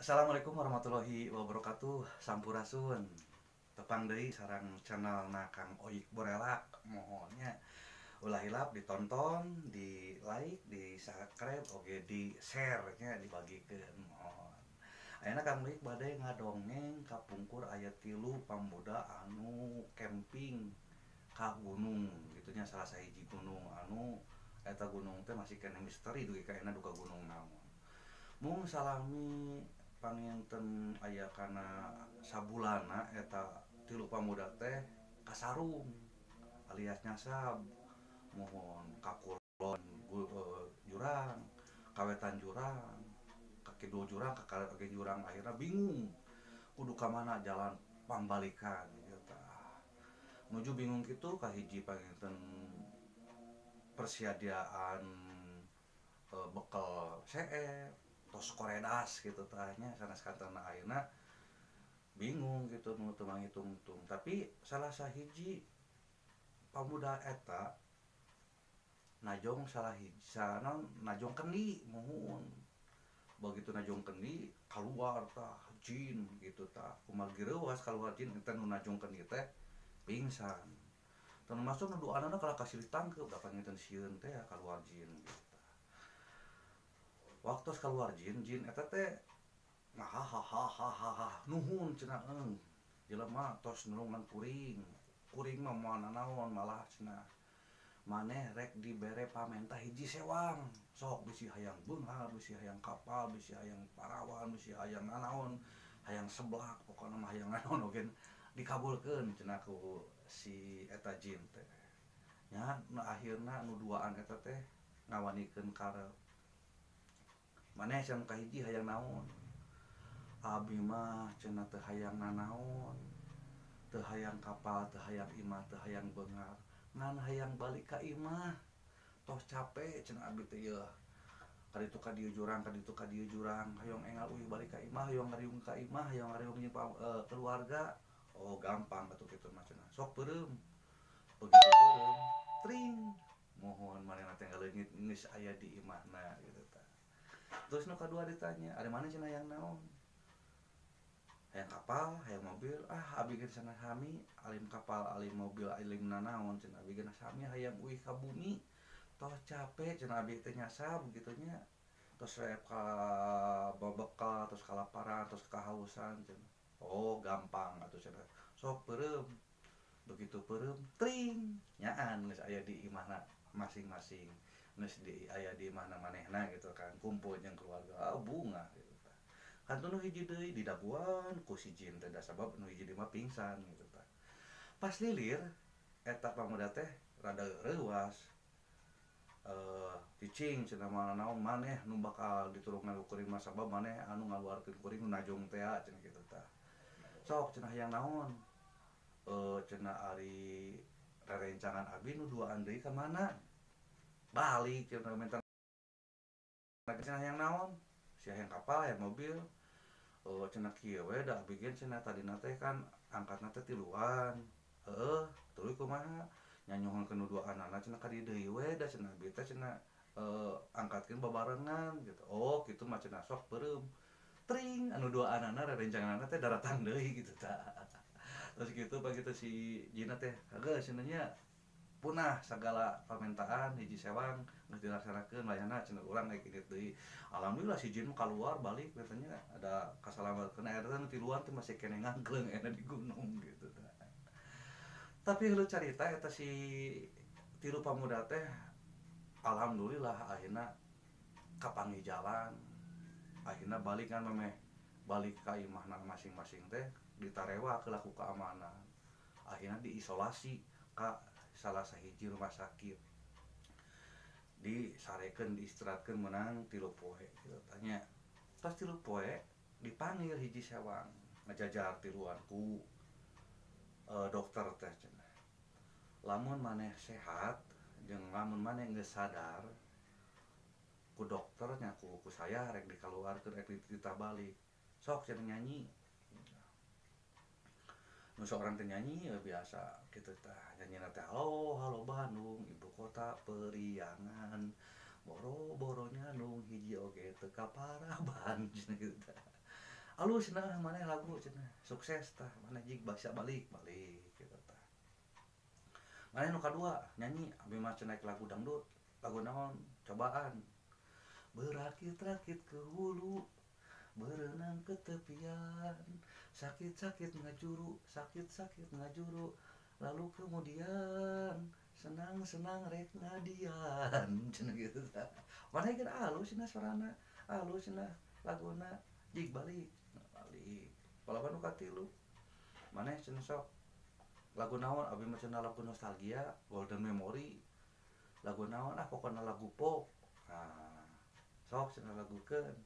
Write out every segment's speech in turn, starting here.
Assalamualaikum warahmatullahi wabarakatuh. Sampurasun. Tepang deui sareng channel na Kang Oik Borelak. Mohonnya ulah hilap ditonton, di like, di subscribe, oke di share nya dibagikeun mohon. Ayeuna Kang Oik bade ngadongeng kapungkur aya 3 pamuda anu camping ka gunung gitunya, salah sahiji gunung anu eta gunung teh masih kena misteri dugi ka duka gunung naon. Mung salami panginten aya kana sabulana eta 3 pamuda teh kasarung alias nyasab, mohon kakulon jurang, kawetan jurang, ka kidul jurang, ka kaki jurang, akhirnya bingung kudu ka mana jalan pambalikan gitu tah. Nuju bingung kitu kahiji panginten persiadiaan bekal CF tos koredas gitu tanya sanes kantana ayeuna bingung gitu nu teu manghitung-hitung. Tapi salah sahiji pamuda eta najong salah hiji sanon najong kendi muhun. Begitu najong kendi keluar tah jin gitu tah kumaha gireuwas kaluar jin eta nu najong kendi teh pingsan. Termasuk nu doanana kala kasih ditangkep da panginten sieun teh kaluar jin gitu. Waktu keluar jin eta teh hahaha nuhun cenah jelema tos nulungan kuring mah moal nanaon malah cenah maneh rek dibere pamenta hiji sewang sok bisi hayang beunghar, bisi hayang kapal, bisi hayang parawan, bisi hayang nanaon, hayang seblak, pokona mah hayang nanaon oge dikabulkeun cenah ku si eta jin teh nya. Akhirna nu duaan eta teh ngawanikeun karep maneh can kahiji hayang naon, abi mah cenah teu hayang nanaon, teu hayang kapal, teu hayang imah, teu hayang beunghar, ngan hayang balik ka imah. Tos capek cenah abi teh yeuh. Kaditu ka dieu jurang, kaditu ka dieu jurang, hayang engal uih balik ka imah, hayang ngariung ka imah, hayang ngariung jeung keluarga. Oh gampang atuh kitu mah cenah. Sok peureum. Begitu peureum, tring. Mohon manehna teh ngaleungit geus aya di imahna gitu tah. Terus nu kadua ditanya, "Ada mana cenah hayang naon?" Hayang kapal, hayang mobil, abi geus sana sami, alim kapal, alim mobil, alim nanaon cenah abi geus sami hayang uih ka bumi. Tos capek cenah abi teh nyasab gitu nya. Tos rek ka babekal, tos kalaparan, tos kahausan cenah. Oh, gampang atuh cenah. Sok peureum. Begitu peureum, tring, nyaan geus aya di imahna masing-masing. Geus aya di imahna manehna gitu kan, kumpul jeung keluarga, bunga gitu. Kan nu hiji deui didaguan ku si jin teh da sabab nu hiji deui mah pingsan gitu tah. Pas lilir eta pamuda teh rada reuwas. Cicing cenah mana naon maneh nu bakal diturunkan ku kuring mah sabab maneh anu ngaluarkeun kuring nu najong teh cenah kitu tah. Sok cenah hayang naon? Cenah ari rerencangan abi nu duaan deui ka mana? Balik cenah minta cenah hayang naon? Si hayang kapal, hayang mobil. Cenah kieu we da bikin cenah tadina teh kan angkatna teh tiluan. Tuluy kumaha? Nyanyohonkeun nu duaanana cenah ka dieu deui we da cenah abi teh cenah angkatkeun babarengan gitu. Oh, kitu mah cenah sok peureum. Tring anu duaanana rerencanganna teh daratang deui gitu tah. Terus gitu begitu si Jina teh geus cenah nya punah sagala permintaan hiji sewang geus dilaksanakeun layana cenah urang kayak kitu deui. Alhamdulillah si Jin keluar balik katanya ada kasalametkeun akhirnya nu tiluan teh masih kene ngangkleung aya di gunung gitu tah. Tapi lu carita eta si 3 pamuda teh alhamdulillah akhirna kapanggih jalan. Akhirna balik kan memeh balik ka imahna masing-masing teh ditarewa ke laku keamanan. Akhirnya diisolasi ka salah sahiji rumah sakit. Disarekeun diistirahatkeun meunang 3 poe kitu tanya. Tos 3 poe dipanggil hiji sewang ngajajar tiluan ku dokter teh cenah. Lamun maneh sehat jeung lamun maneh geus sadar ku dokter nya ku saya rek dikaluarkeun rek dititah balik. Sok cenah nyanyi. Nu seorang teh nyanyi ya biasa kitu tah. Nyanyina teh halo halo Bandung, ibu kota periangan. Boro-boronya nu hiji oge teu kaparaban cenah kitu tah. alus cenah maneh lagu cenah sukses tah maneh jig bisa balik gitu tah. Maneh nu kadua nyanyi abi mah cenah lagu dangdut lagu naon cobaan berakit-rakit ke hulu berenang ke tepian sakit-sakit ngajuru sakit-sakit ngajuru lalu kemudian senang-senang rek ngadian cenah gitu tah. Maneh kan alus cenah suarana alus cenah laguna jig balik balik palaban nu katilu maneh cenah sok lagu naon abi mah cenah lagu nostalgia golden memory lagu naon pokona lagu pop nah sok cenah lagukeun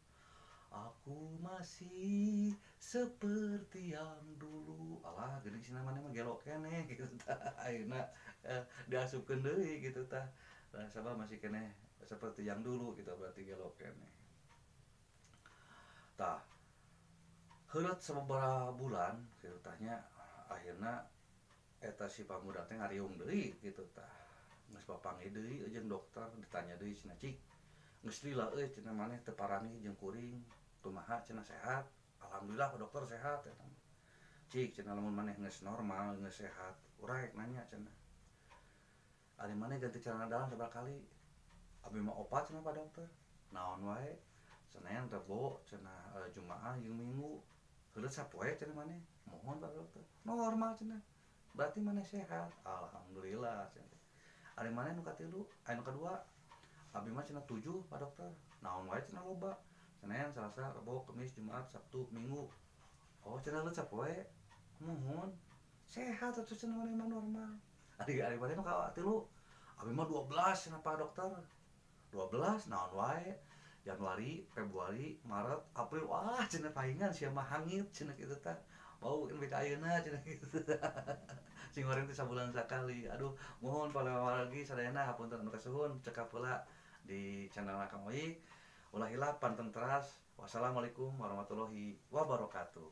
aku masih seperti yang dulu alah geuning cenah maneh mah gelo keneh gitu tah ayeuna diasupkeun deui gitu tah sabab masih keneh seperti yang dulu gitu berarti gelo keneh tah heureut sababaraha bulan gitu tahnya akhirna eta si pamuda teh ngariung deui gitu tah geus papanggih deui jeung dokter ditanya deui cenah cik geus lila euy cenah maneh teu parani jeung kuring kumaha cenah sehat alhamdulillah pak dokter sehat eta cik cenah lamun maneh geus normal geus sehat urang rek nanya cenah ari maneh ganti celana dalam sabaraha kali abi mah opat cenah pak dokter naon wae Senin Rebo cenah Jumaah jeung Minggu heureut sapoe cenah maneh mohon pak dokter normal cenah berarti maneh sehat alhamdulillah cenah ari maneh nu katilu anu kadua abi mah cenah 7 pak dokter naon wae cenah loba Senin Selasa Rebo Kamis Jumat Sabtu Minggu oh cenah heureut sapoe mohon sehat atuh cenah maneh mah normal ari maneh nu katilu abi mah 12 cenah pak dokter 12 naon wae Januari, Februari, Maret, April, wah cenah paingan sia mah hangit cenah kitu tah. Bau nepi ka ayeuna cenah kitu tah. Sing goreng teh sabulan sakali. Aduh, mohon lagi sadayana hapunten anu kasuhun cekap heula di channel Kang Oik. Ulah hilap pantun teras. Wassalamualaikum warahmatullahi wabarakatuh.